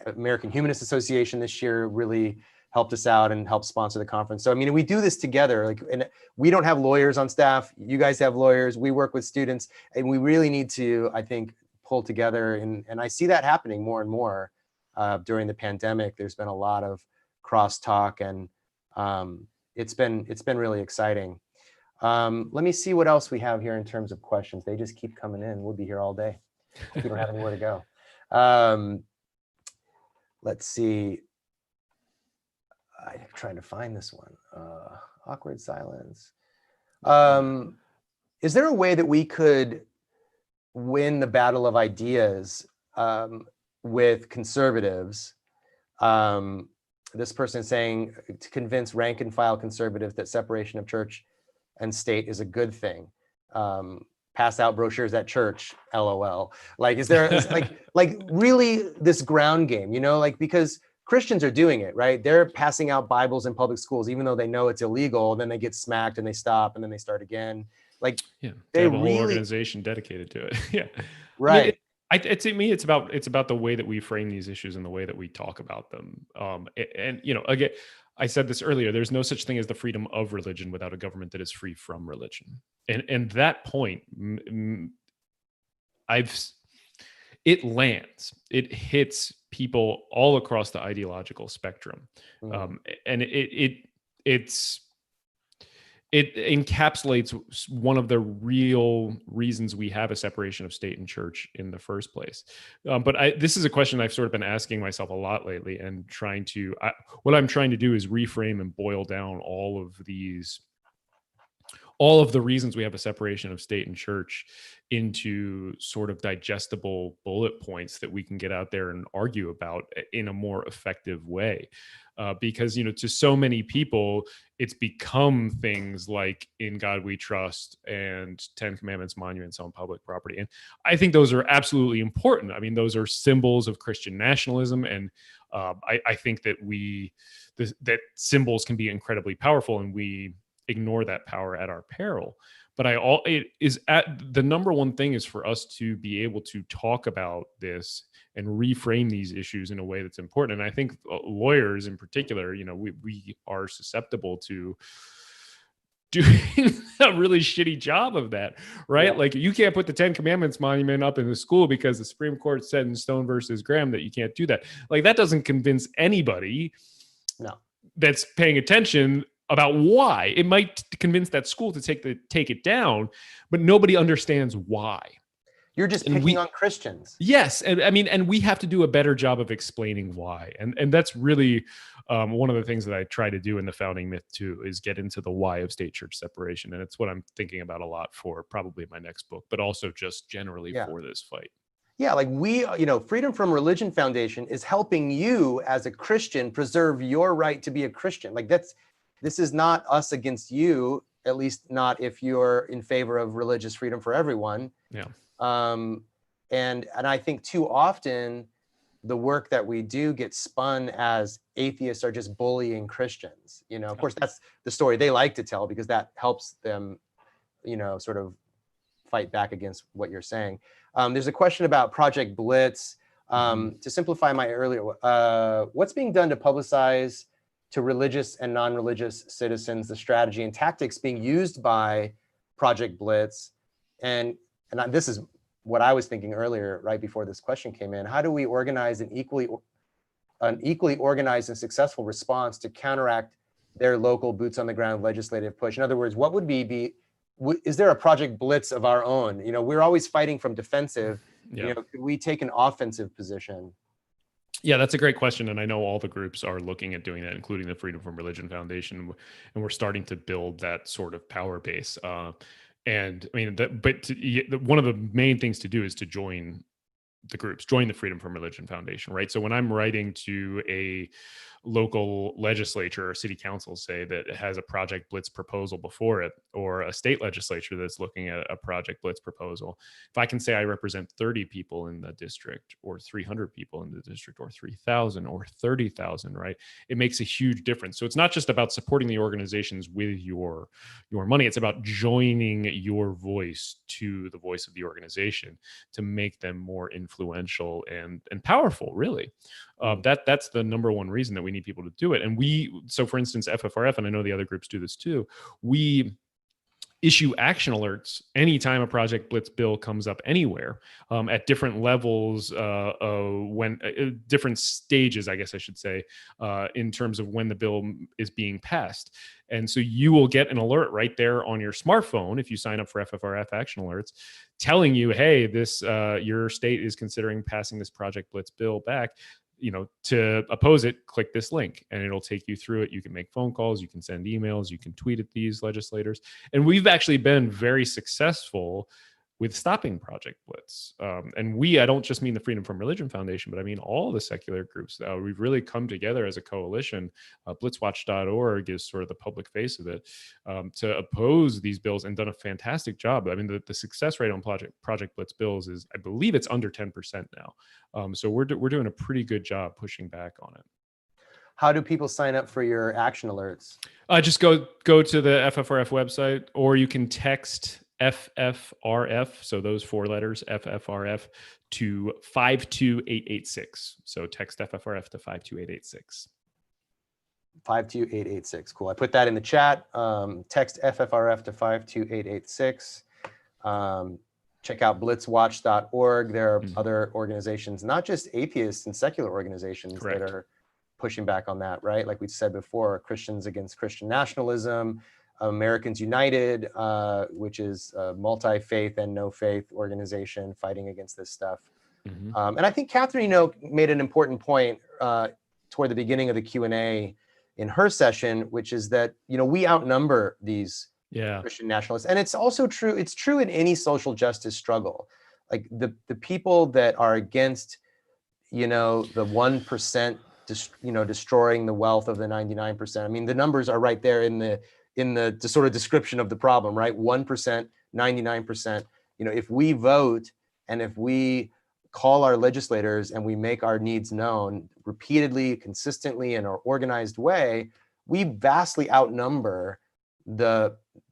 American Humanist Association this year really helped us out and helped sponsor the conference. So, I mean, we do this together. Like, and we don't have lawyers on staff. You guys have lawyers. We work with students, and we really need to, I think, pull together. And I see that happening more and more during the pandemic. There's been a lot of crosstalk, and it's been really exciting. Let me see what else we have here in terms of questions. They just keep coming in. We'll be here all day. We don't have anywhere to go. Let's see. I'm trying to find this one. Awkward silence. Is there a way that we could win the battle of ideas with conservatives? This person saying, to convince rank and file conservatives that separation of church and state is a good thing. Pass out brochures at church, LOL. Like, is there like really this ground game, because Christians are doing it, right? They're passing out Bibles in public schools, even though they know it's illegal. Then they get smacked and they stop and then they start again. Like, yeah, they have a whole organization dedicated to it. Yeah, right. I mean, to me, it's about the way that we frame these issues and the way that we talk about them. And again, I said this earlier. There's no such thing as the freedom of religion without a government that is free from religion. And that point, it lands. It hits people all across the ideological spectrum, and it encapsulates one of the real reasons we have a separation of state and church in the first place. But this is a question I've sort of been asking myself a lot lately, and what I'm trying to do is reframe and boil down all of the reasons we have a separation of state and church into sort of digestible bullet points that we can get out there and argue about in a more effective way. Because, to so many people, it's become things like "In God We Trust" and 10 Commandments monuments on public property. And I think those are absolutely important. I mean, those are symbols of Christian nationalism. And I think that that symbols can be incredibly powerful, and we ignore that power at our peril. But the number one thing is for us to be able to talk about this and reframe these issues in a way that's important. And I think lawyers in particular, we are susceptible to doing a really shitty job of that, right? Yeah. Like, you can't put the 10 Commandments monument up in the school because the Supreme Court said in Stone versus Graham that you can't do that. Like, that doesn't convince anybody that's paying attention about why. It might convince that school to take it down, but nobody understands why. You're just picking on Christians. Yes, and we have to do a better job of explaining why. And that's really one of the things that I try to do in the Founding Myth too, is get into the why of state-church separation. And it's what I'm thinking about a lot for probably my next book, but also just generally for this fight. Yeah, like Freedom from Religion Foundation is helping you as a Christian preserve your right to be a Christian. Like, this is not us against you, at least not if you're in favor of religious freedom for everyone. Yeah. And I think too often the work that we do gets spun as atheists are just bullying Christians. You know, of course, that's the story they like to tell because that helps them, you know, sort of fight back against what you're saying. There's a question about Project Blitz. To simplify my earlier, what's being done to publicize to religious and non-religious citizens the strategy and tactics being used by Project Blitz? And this is what I was thinking earlier, right before this question came in. How do we organize an equally organized and successful response to counteract their local boots on the ground legislative push? In other words, what would is there a Project Blitz of our own? You know, we're always fighting from defensive. Yeah. You know, could we take an offensive position? Yeah, that's a great question. And I know all the groups are looking at doing that, including the Freedom from Religion Foundation. And we're starting to build that sort of power base. And I mean, one of the main things to do is to join the groups, join the Freedom from Religion Foundation, right? So when I'm writing to a local legislature or city council, say, that has a Project Blitz proposal before it, or a state legislature that's looking at a Project Blitz proposal, if I can say I represent 30 people in the district, or 300 people in the district, or 3,000 or 30,000, right? It makes a huge difference. So it's not just about supporting the organizations with your money. It's about joining your voice to the voice of the organization to make them more influential and powerful, really. That's the number one reason that we need people to do it. And so for instance, FFRF, and I know the other groups do this too, we issue action alerts anytime a Project Blitz bill comes up anywhere, at different levels, different stages, I guess I should say, in terms of when the bill is being passed. And so you will get an alert right there on your smartphone if you sign up for FFRF action alerts, telling you, hey, this your state is considering passing this Project Blitz bill back. You know, to oppose it, click this link and it'll take you through it. You can make phone calls, you can send emails, you can tweet at these legislators. And we've actually been very successful with stopping Project Blitz. And I don't just mean the Freedom from Religion Foundation, but I mean all the secular groups. We've really come together as a coalition. Blitzwatch.org is sort of the public face of it, to oppose these bills, and done a fantastic job. I mean, the success rate on Project Blitz bills is, I believe it's under 10% now. So we're doing a pretty good job pushing back on it. How do people sign up for your action alerts? Just go to the FFRF website, or you can text FFRF, so those 4 letters, FFRF, to 52886. So text FFRF to 52886. 52886. Cool. I put that in the chat. Text FFRF to 52886. Check out blitzwatch.org. There are other organizations, not just atheists and secular organizations, Correct, that are pushing back on that, right? Like we said before, Christians Against Christian Nationalism, Americans United, which is a multi-faith and no-faith organization fighting against this stuff. And I think Katherine, you know, made an important point toward the beginning of the Q&A in her session, which is that, you know, we outnumber these Christian nationalists. And it's also true, it's true in any social justice struggle. Like the people that are against, you know, the 1%, destroying the wealth of the 99%. I mean, the numbers are right there in the sort of description of the problem, right? 1%, 99%. You know, if we vote and if we call our legislators and we make our needs known repeatedly, consistently, in an organized way, we vastly outnumber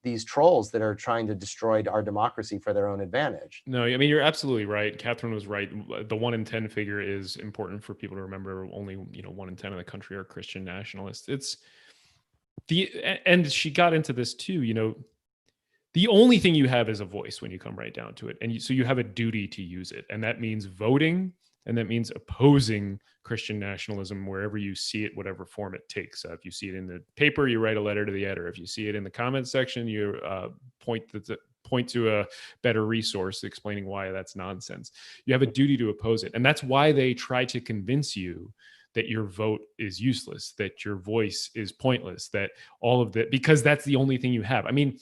these trolls that are trying to destroy our democracy for their own advantage. No, I mean, you're absolutely right. Katherine was right. The 1 in 10 figure is important for people to remember. Only, 1 in 10 in the country are Christian nationalists. And she got into this too, the only thing you have is a voice when you come right down to it. And so you have a duty to use it. And that means voting, and that means opposing Christian nationalism wherever you see it, whatever form it takes. If you see it in the paper, you write a letter to the editor. If you see it in the comments section, you point to a better resource explaining why that's nonsense. You have a duty to oppose it. And that's why they try to convince you that your vote is useless, that your voice is pointless, that all of that, because that's the only thing you have. I mean,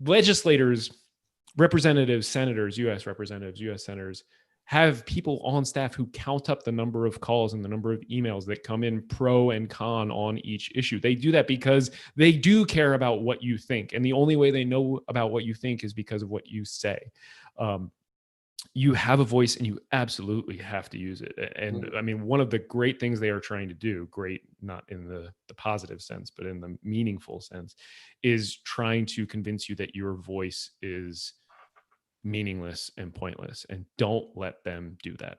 legislators, representatives, senators, U.S. representatives, U.S. senators have people on staff who count up the number of calls and the number of emails that come in pro and con on each issue. They do that because they do care about what you think. And the only way they know about what you think is because of what you say. you have a voice and you absolutely have to use it. And I mean, one of the great things they are trying to do, great, not in the positive sense, but in the meaningful sense, is trying to convince you that your voice is meaningless and pointless, and don't let them do that.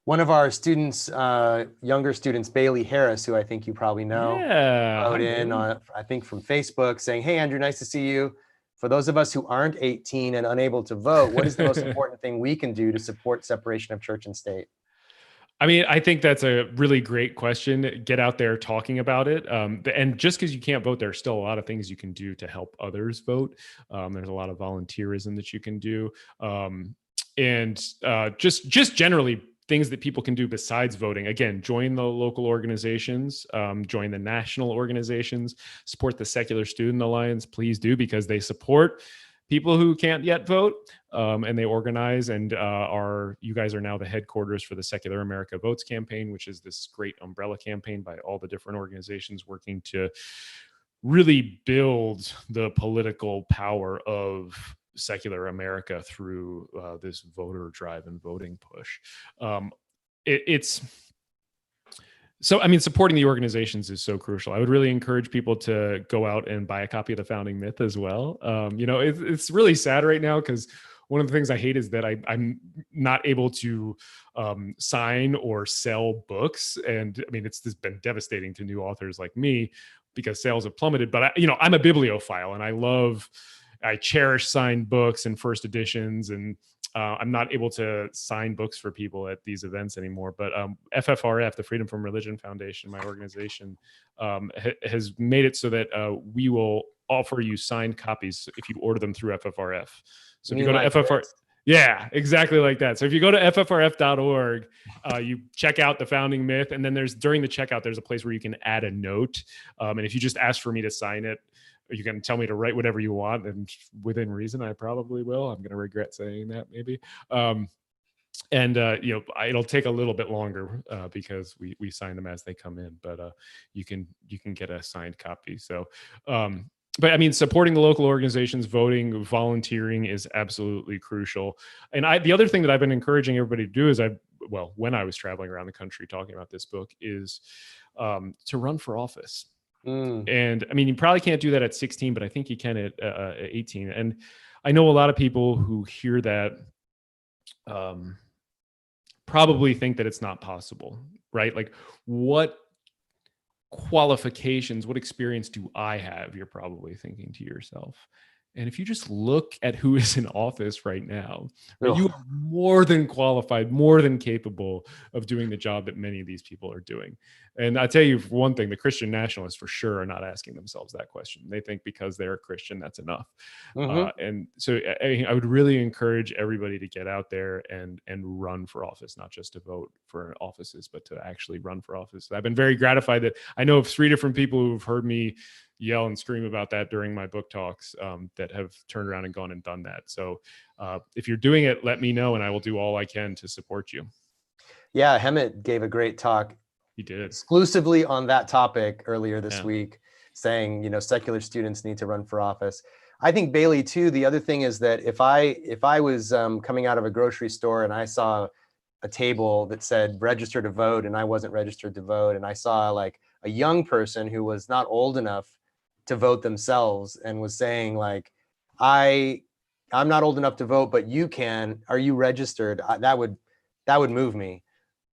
One of our students, younger students, Bailey Harris, who I think you probably know, wrote in, I think from Facebook saying, "Hey, Andrew, nice to see you. For those of us who aren't 18 and unable to vote, what is the most important thing we can do to support separation of church and state?" I mean, I think that's a really great question. Get out there talking about it. And just because you can't vote, there's still a lot of things you can do to help others vote. There's a lot of volunteerism that you can do. And just generally things that people can do besides voting. Again, join the local organizations, join the national organizations, support the Secular Student Alliance. Please do, because they support people who can't yet vote, and they organize, and you guys are now the headquarters for the Secular America Votes campaign, which is this great umbrella campaign by all the different organizations working to really build the political power of secular America through this voter drive and voting push. It's so, I mean, supporting the organizations is so crucial. I would really encourage people to go out and buy a copy of The Founding Myth as well. It's really sad right now, because one of the things I hate is that I'm not able to sign or sell books. And I mean, it's just been devastating to new authors like me, because sales have plummeted. But I'm a bibliophile, and I cherish signed books and first editions, and I'm not able to sign books for people at these events anymore. But FFRF, the Freedom from Religion Foundation, my organization, has made it so that we will offer you signed copies if you order them through FFRF. So if you go to FFRF, yeah, exactly like that. So if you go to ffrf.org, you check out The Founding Myth, and then during the checkout, there's a place where you can add a note. And if you just ask for me to sign it, you can tell me to write whatever you want, and within reason, I probably will. I'm going to regret saying that maybe. It'll take a little bit longer because we sign them as they come in, but you can get a signed copy. So, but I mean, supporting the local organizations, voting, volunteering is absolutely crucial. And the other thing that I've been encouraging everybody to do is when I was traveling around the country talking about this book, is to run for office. And I mean, you probably can't do that at 16, but I think you can at 18. And I know a lot of people who hear that probably think that it's not possible, right? Like, what qualifications, what experience do I have? You're probably thinking to yourself. And if you just look at who is in office right now, you are more than qualified, more than capable of doing the job that many of these people are doing. And I tell you, for one thing, the Christian nationalists for sure are not asking themselves that question. They think because they're a Christian, that's enough. And so I would really encourage everybody to get out there and run for office, not just to vote for offices, but to actually run for office. I've been very gratified that I know of 3 different people who've heard me yell and scream about that during my book talks that have turned around and gone and done that. So if you're doing it, let me know, and I will do all I can to support you. Yeah, Hemet gave a great talk. He did. Exclusively on that topic earlier this week, saying, secular students need to run for office. I think, Bailey, too, the other thing is that if I was coming out of a grocery store and I saw a table that said register to vote, and I wasn't registered to vote, and I saw like a young person who was not old enough to vote themselves and was saying like, I'm not old enough to vote, but you can, are you registered? That would move me.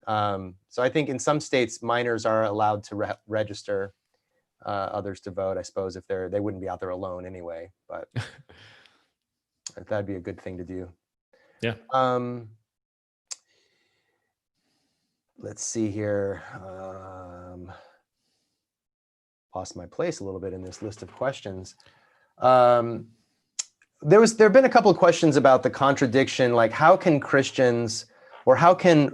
So I think in some states, minors are allowed to register, others to vote, I suppose, if they wouldn't be out there alone anyway, but that'd be a good thing to do. Yeah. Let's see here. Lost my place a little bit in this list of questions. There have been a couple of questions about the contradiction, like how can Christians, or how can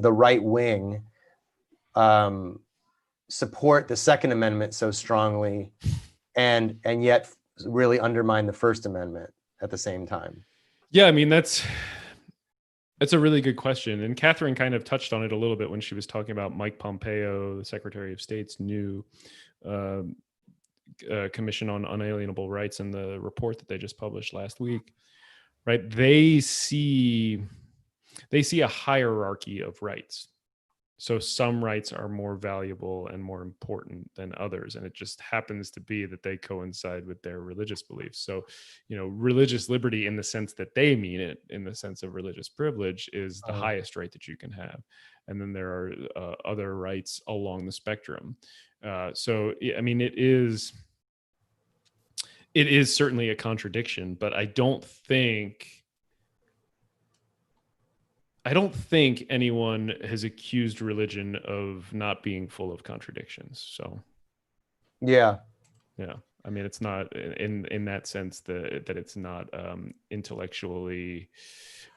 the right wing support the Second Amendment so strongly and yet really undermine the First Amendment at the same time? Yeah, I mean, that's a really good question. And Katherine kind of touched on it a little bit when she was talking about Mike Pompeo, the Secretary of State's new Commission on Unalienable Rights, and the report that they just published last week. right? They see a hierarchy of rights. So some rights are more valuable and more important than others. And it just happens to be that they coincide with their religious beliefs. So, religious liberty in the sense that they mean it, in the sense of religious privilege, is the highest right that you can have. And then there are other rights along the spectrum. So, I mean, it is certainly a contradiction, but I don't think anyone has accused religion of not being full of contradictions. So, Yeah. I mean, it's not in that sense that it's not intellectually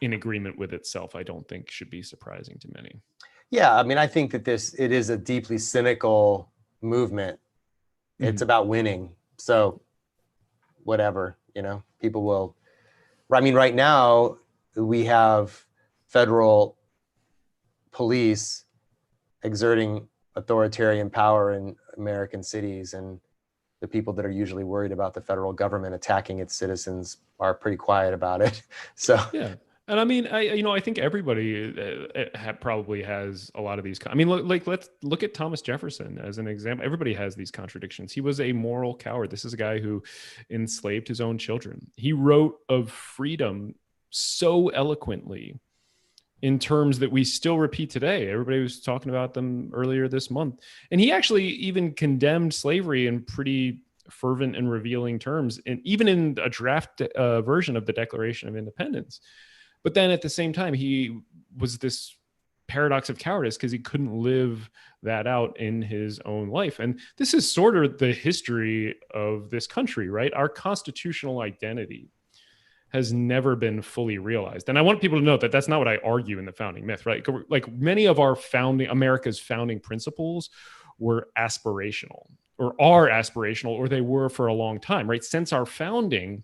in agreement with itself. I don't think should be surprising to many. Yeah, I mean, I think that it is a deeply cynical movement. It's about winning. So whatever, people will. I mean, right now we have federal police exerting authoritarian power in American cities, and the people that are usually worried about the federal government attacking its citizens are pretty quiet about it. So yeah. And I mean, I think everybody probably has a lot of these. I mean, let's look at Thomas Jefferson as an example. Everybody has these contradictions. He was a moral coward. This is a guy who enslaved his own children. He wrote of freedom so eloquently in terms that we still repeat today. Everybody was talking about them earlier this month. And he actually even condemned slavery in pretty fervent and revealing terms, and even in a draft version of the Declaration of Independence. But then at the same time, he was this paradox of cowardice because he couldn't live that out in his own life. And this is sort of the history of this country, right? Our constitutional identity has never been fully realized. And I want people to note that that's not what I argue in the founding myth, right? Like many of our America's founding principles were aspirational, or are aspirational, or they were for a long time, right? Since our founding,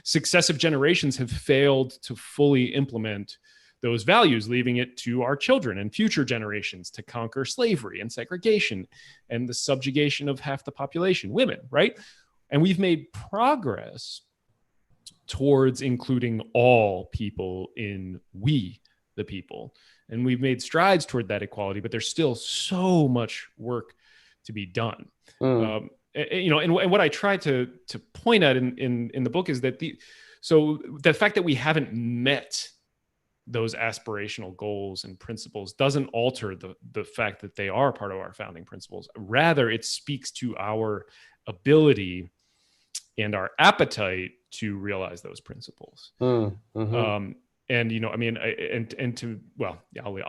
successive generations have failed to fully implement those values, leaving it to our children and future generations to conquer slavery and segregation and the subjugation of half the population, women, right? And we've made progress towards including all people in we, the people. And we've made strides toward that equality, but there's still so much work to be done. And what I try to point at in the book is that the fact that we haven't met those aspirational goals and principles doesn't alter the fact that they are part of our founding principles. Rather, it speaks to our ability and our appetite to realize those principles. And I'll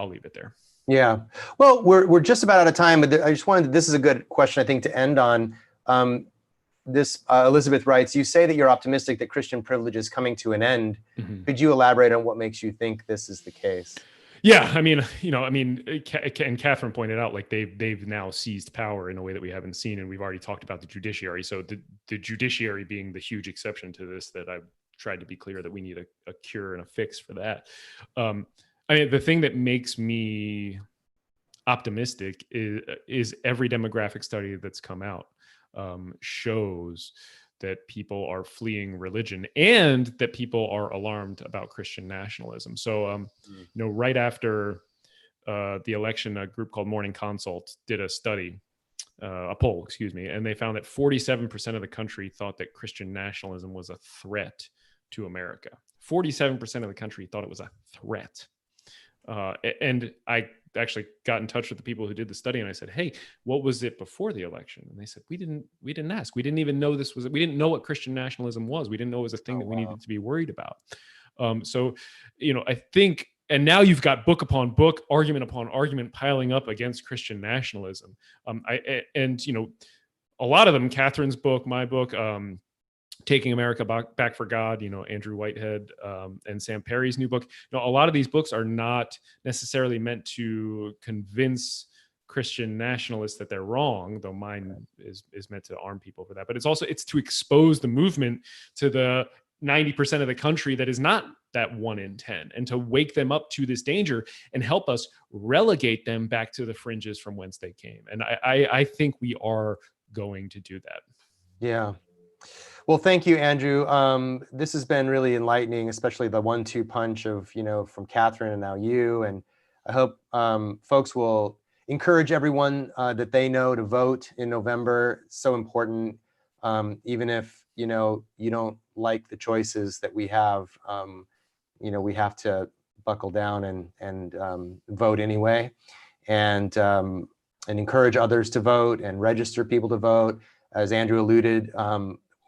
leave it there. Yeah. Well, we're just about out of time, but this is a good question, I think, to end on. Elizabeth writes, you say that you're optimistic that Christian privilege is coming to an end. Could you elaborate on what makes you think this is the case? Yeah, and Katherine pointed out, like they've now seized power in a way that we haven't seen, and we've already talked about the judiciary. So the judiciary being the huge exception to this, that I've tried to be clear that we need a cure and a fix for that. The thing that makes me optimistic is every demographic study that's come out shows that people are fleeing religion and that people are alarmed about Christian nationalism. So, right after the election, a group called Morning Consult did a poll, and they found that 47% of the country thought that Christian nationalism was a threat to America. 47% of the country thought it was a threat. And I actually got in touch with the people who did the study, and I said, hey, what was it before the election? And they said, we didn't ask. We didn't even know we didn't know what Christian nationalism was. We didn't know it was a thing that we needed to be worried about. I think, and now you've got book upon book, argument upon argument piling up against Christian nationalism. A lot of them, Catherine's book, my book, Taking America Back for God, Andrew Whitehead, and Sam Perry's new book. A lot of these books are not necessarily meant to convince Christian nationalists that they're wrong, though mine is meant to arm people for that. But it's to expose the movement to the 90% of the country that is not that 1 in 10, and to wake them up to this danger and help us relegate them back to the fringes from whence they came. And I think we are going to do that. Yeah. Well, thank you, Andrew. This has been really enlightening, especially the 1-2 punch of, from Katherine and now you. And I hope folks will encourage everyone that they know to vote in November. It's so important, even if, you don't like the choices that we have, we have to buckle down and vote anyway, and encourage others to vote and register people to vote. As Andrew alluded,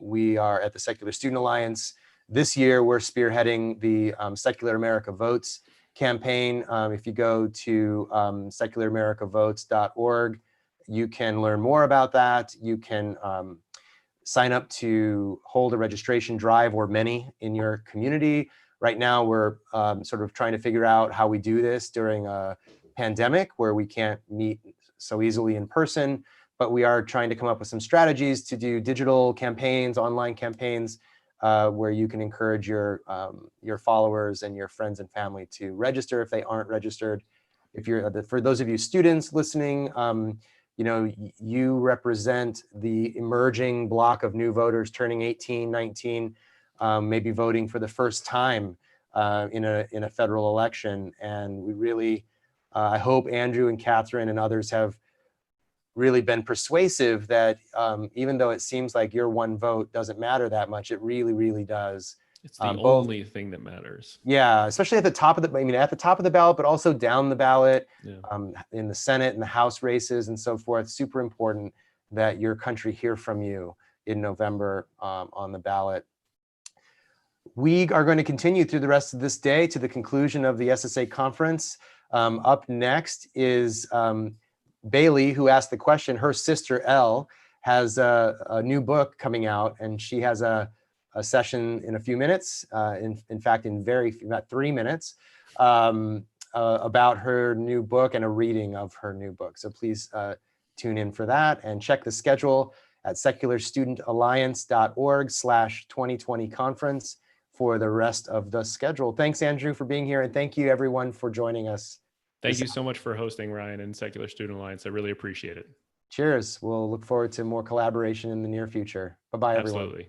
we are at the Secular Student Alliance. This year, we're spearheading the Secular America Votes campaign. If you go to secularamerica.votes.org, you can learn more about that. You can sign up to hold a registration drive or many in your community. Right now, we're sort of trying to figure out how we do this during a pandemic where we can't meet so easily in person, but we are trying to come up with some strategies to do digital campaigns, online campaigns, where you can encourage your followers and your friends and family to register if they aren't registered. If you're for those of you students listening, you represent the emerging block of new voters turning 18, 19, maybe voting for the first time in a federal election. And we really, I hope Andrew and Katherine and others have really been persuasive that even though it seems like your one vote doesn't matter that much, it really, really does. It's the only thing that matters. Yeah, especially at the top of at the top of the ballot, but also down the ballot, Yeah. In the Senate and the House races and so forth. Super important that your country hear from you in November on the ballot. We are going to continue through the rest of this day to the conclusion of the SSA conference. Up next is Bailey, who asked the question. Her sister, Elle, has a new book coming out, and she has a session in a few minutes, in fact, in about 3 minutes, about her new book and a reading of her new book. So please tune in for that and check the schedule at secularstudentalliance.org/2020 conference for the rest of the schedule. Thanks, Andrew, for being here, and thank you, everyone, for joining us. Thank you so much for hosting, Ryan, and Secular Student Alliance. I really appreciate it. Cheers. We'll look forward to more collaboration in the near future. Bye-bye, everyone. Absolutely.